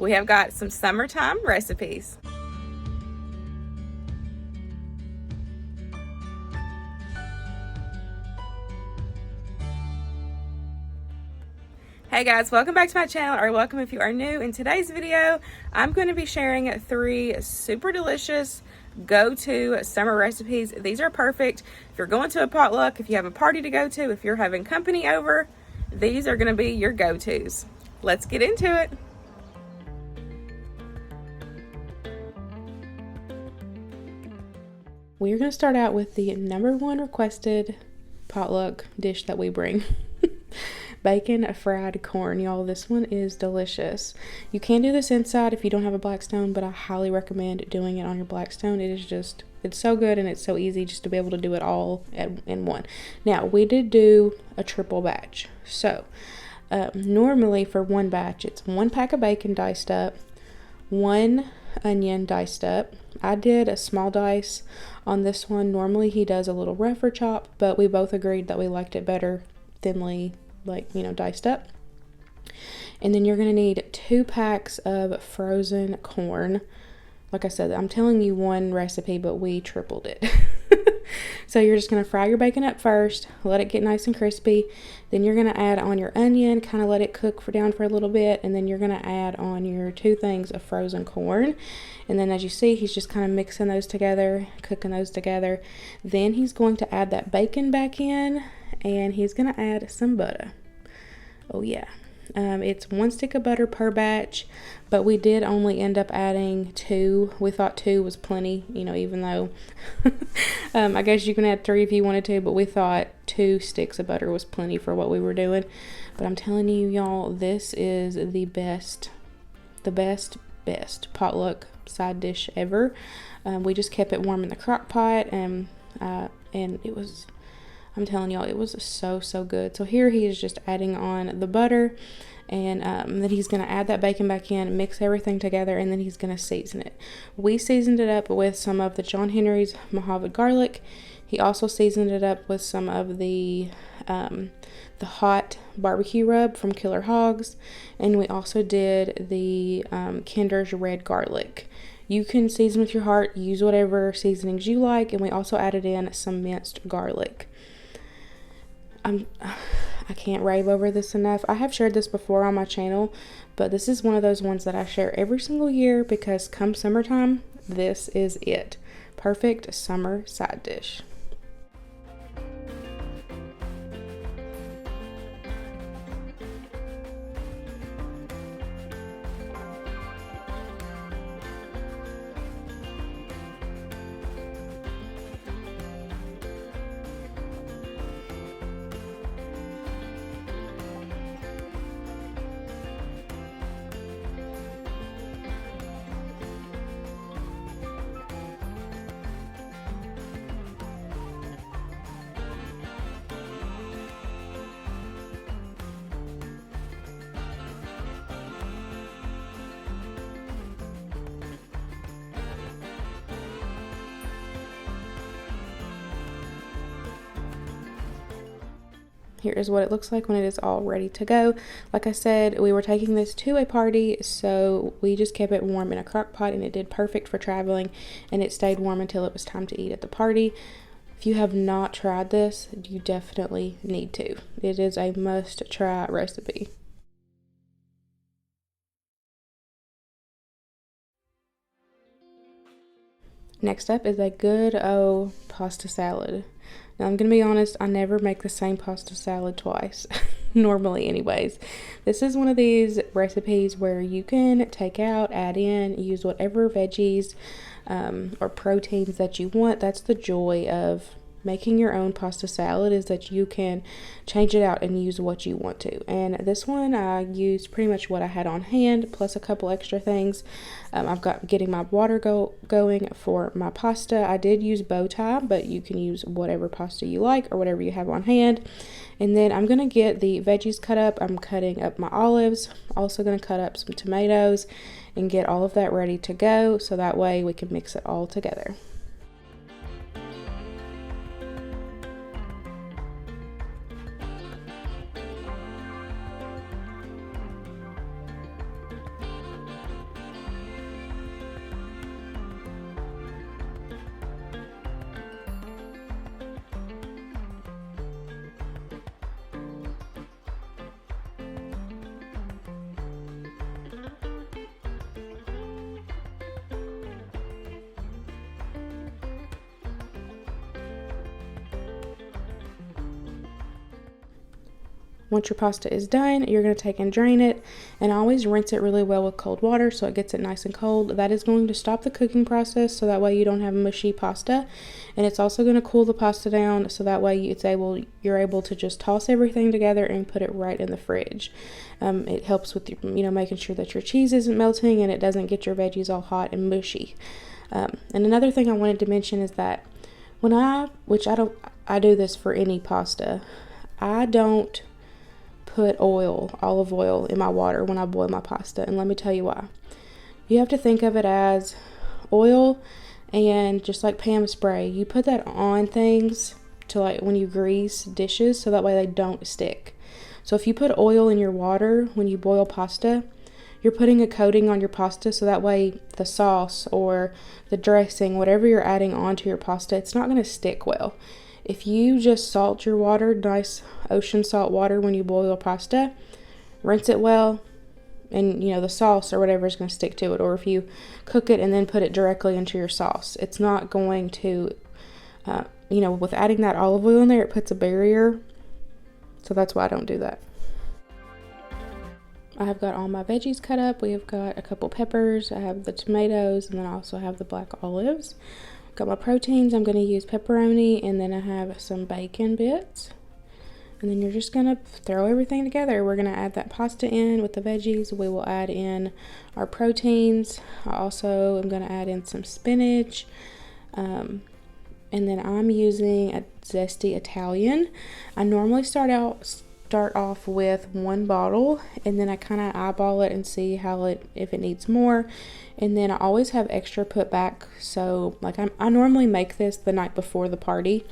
we have got some summertime recipes. Hey guys, welcome back to my channel, or welcome if you are new. In today's video, I'm going to be sharing 3 super delicious go-to summer recipes. These are perfect if you're going to a potluck, if you have a party to go to, if you're having company over. These are going to be your go-tos. Let's get into it. We're going to start out with the #1 requested potluck dish that we bring. Bacon fried corn, y'all. This one is delicious. You can do this inside if you don't have a Blackstone, but I highly recommend doing it on your Blackstone. It is just, it's so good and it's so easy just to be able to do it all in one. Now, we did do a triple batch. So, normally for one batch, it's 1 pack of bacon diced up, 1 onion diced up. I did a small dice on this one. Normally he does a little rougher chop, but we both agreed that we liked it better thinly, diced up. And then you're going to need 2 packs of frozen corn. Like I said, I'm telling you one recipe, but we tripled it. So you're just going to fry your bacon up first, let it get nice and crispy. Then you're going to add on your onion, kind of let it cook down for a little bit. And then you're going to add on your 2 things of frozen corn. And then as you see, he's just kind of mixing those together, cooking those together. Then he's going to add that bacon back in, and he's going to add some butter. Oh yeah. It's 1 stick of butter per batch, but we did only end up adding 2. We thought 2 was plenty, even though I guess you can add 3 if you wanted to, but we thought 2 sticks of butter was plenty for what we were doing. But I'm telling you, y'all, this is the best potluck side dish ever. We just kept it warm in the crock pot, and it was, I'm telling y'all, it was so good. So here he is just adding on the butter, and then he's going to add that bacon back in, mix everything together, and then he's going to season it. We seasoned it up with some of the John Henry's Mojave garlic. He also seasoned it up with some of the hot barbecue rub from Killer Hogs, and we also did the Kinder's red garlic. You can season with your heart, use whatever seasonings you like, and we also added in some minced garlic. I can't rave over this enough. I have shared this before on my channel, but this is one of those ones that I share every single year because come summertime, this is it. Perfect summer side dish. Here is what it looks like when it is all ready to go. Like I said, we were taking this to a party, so we just kept it warm in a crock pot, and it did perfect for traveling, and it stayed warm until it was time to eat at the party. If you have not tried this, you definitely need to. It is a must-try recipe. Next up is a good old pasta salad. Now, I'm going to be honest, I never make the same pasta salad twice, normally anyways. This is one of these recipes where you can take out, add in, use whatever veggies or proteins that you want. That's the joy of making your own pasta salad, is that you can change it out and use what you want to. And this one I used pretty much what I had on hand plus a couple extra things. I've got getting my water going for my pasta. I did use bow tie, but you can use whatever pasta you like or whatever you have on hand. And then I'm gonna get the veggies cut up. I'm cutting up my olives, also gonna cut up some tomatoes and get all of that ready to go, so that way we can mix it all together. Once your pasta is done, you're going to take and drain it, and always rinse it really well with cold water so it gets it nice and cold. That is going to stop the cooking process, so that way you don't have mushy pasta, and it's also going to cool the pasta down so that way you're able to just toss everything together and put it right in the fridge. It helps with making sure that your cheese isn't melting and it doesn't get your veggies all hot and mushy. And another thing I wanted to mention is that I do this for any pasta. I don't put olive oil in my water when I boil my pasta, and let me tell you why. You have to think of it as oil, and just like Pam spray, you put that on things to like when you grease dishes so that way they don't stick. So if you put oil in your water when you boil pasta, you're putting a coating on your pasta so that way the sauce or the dressing, whatever you're adding onto your pasta, it's not going to stick well. If you just salt your water, nice ocean salt water when you boil pasta, rinse it well, and the sauce or whatever is going to stick to it. Or if you cook it and then put it directly into your sauce, it's not going to, with adding that olive oil in there, it puts a barrier. So that's why I don't do that. I have got all my veggies cut up. We have got a couple peppers. I have the tomatoes, and then I also have the black olives. Got my proteins. I'm going to use pepperoni, and then I have some bacon bits. And then you're just going to throw everything together. We're going to add that pasta in with the veggies. We will add in our proteins. I also am going to add in some spinach. And then I'm using a zesty Italian. I normally start off with one bottle, and then I kind of eyeball it and see if it needs more, and then I always have extra put back. So like I normally make this the night before the party,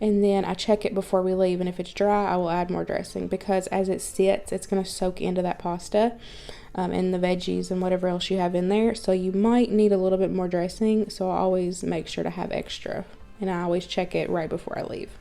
and then I check it before we leave, and if it's dry I will add more dressing, because as it sits it's going to soak into that pasta and the veggies and whatever else you have in there, so you might need a little bit more dressing. So I always make sure to have extra, and I always check it right before I leave.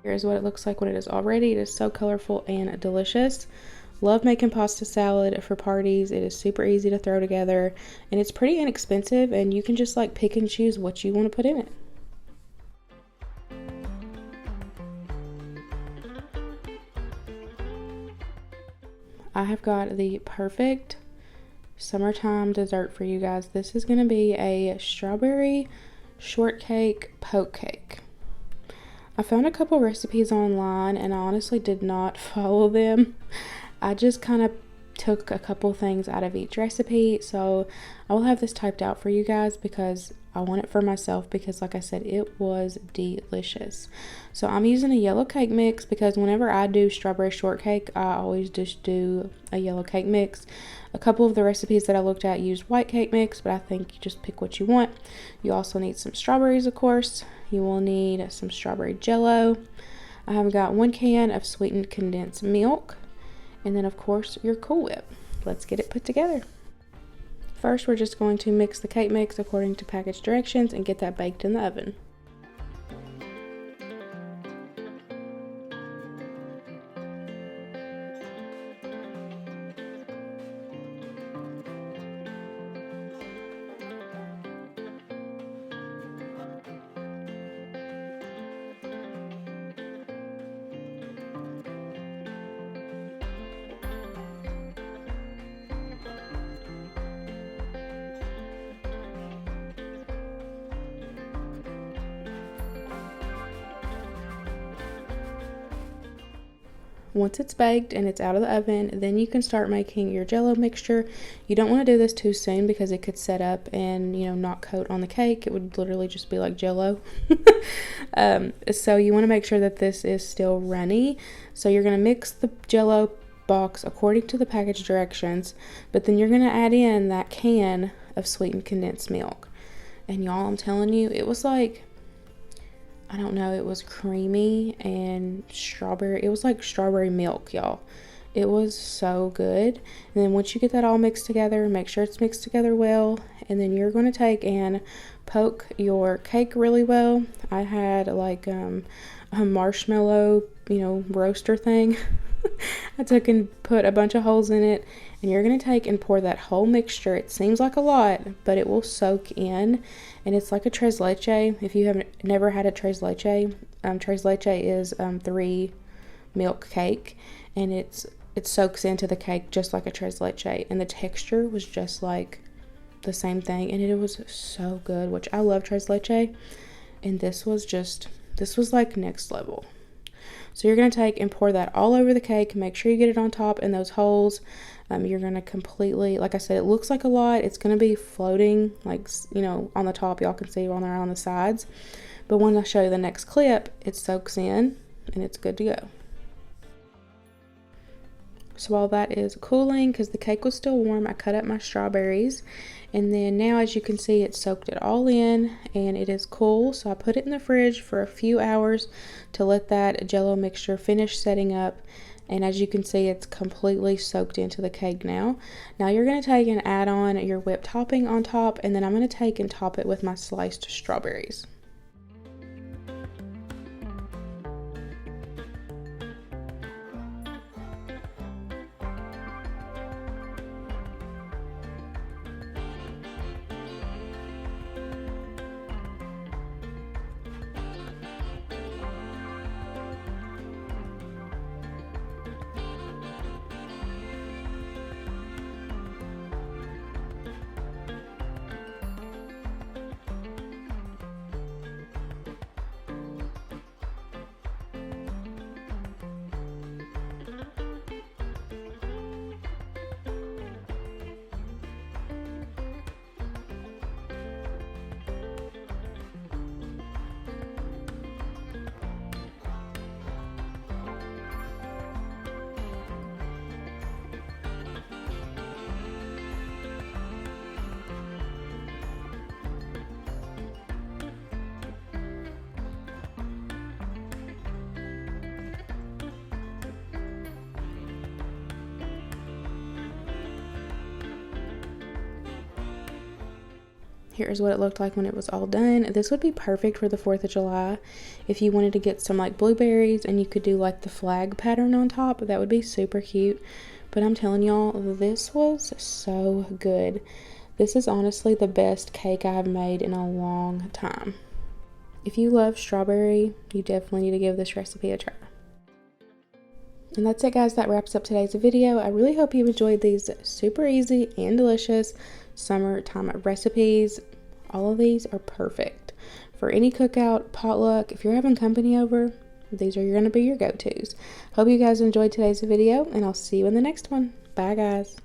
Here's what it looks like when it is all ready. It is so colorful and delicious. Love making pasta salad for parties. It is super easy to throw together, and it's pretty inexpensive, and you can just like pick and choose what you want to put in it. I have got the perfect summertime dessert for you guys. This is going to be a strawberry shortcake poke cake. I found a couple recipes online, and I honestly did not follow them. I just kind of took a couple things out of each recipe, so I will have this typed out for you guys because I want it for myself, because like I said, it was delicious. So I'm using a yellow cake mix because whenever I do strawberry shortcake, I always just do a yellow cake mix. A couple of the recipes that I looked at used white cake mix, but I think you just pick what you want. You also need some strawberries, of course. You will need some strawberry jello. I have got 1 can of sweetened condensed milk, and then of course your Cool Whip. Let's get it put together. First, we're just going to mix the cake mix according to package directions and get that baked in the oven. Once it's baked and it's out of the oven, then you can start making your Jell-O mixture. You don't want to do this too soon because it could set up and, not coat on the cake. It would literally just be like Jell-O. So you want to make sure that this is still runny. So you're going to mix the Jell-O box according to the package directions, but then you're going to add in that can of sweetened condensed milk. And y'all, I'm telling you, it was like, I don't know, it was creamy and strawberry. It was like strawberry milk, y'all. It was so good. And then once you get that all mixed together, make sure it's mixed together well. And then you're going to take and poke your cake really well. I had like a marshmallow, roaster thing. I took and put a bunch of holes in it, and you're going to take and pour that whole mixture. It seems like a lot, but it will soak in, and it's like a tres leche. If you have never had a tres leche is 3 milk cake, and it soaks into the cake just like a tres leche, and the texture was just like the same thing, and it was so good, which I love tres leche, and this was like next level. So you're going to take and pour that all over the cake. Make sure you get it on top in those holes. You're going to completely, like I said, it looks like a lot. It's going to be floating, like, on the top. Y'all can see on there on the sides. But when I show you the next clip, it soaks in and it's good to go. So while that is cooling, because the cake was still warm, I cut up my strawberries. And then now, as you can see, it soaked it all in and it is cool. So I put it in the fridge for a few hours to let that Jell-O mixture finish setting up. And as you can see, it's completely soaked into the cake now. Now you're going to take and add on your whipped topping on top. And then I'm going to take and top it with my sliced strawberries. Here's what it looked like when it was all done. This would be perfect for the 4th of July. If you wanted to get some like blueberries and you could do like the flag pattern on top, that would be super cute. But I'm telling y'all, this was so good. This is honestly the best cake I've made in a long time. If you love strawberry, you definitely need to give this recipe a try. And that's it, guys. That wraps up today's video. I really hope you enjoyed these super easy and delicious summertime recipes. All of these are perfect for any cookout, potluck. If you're having company over, these are going to be your go-tos. Hope you guys enjoyed today's video, and I'll see you in the next one. Bye, guys.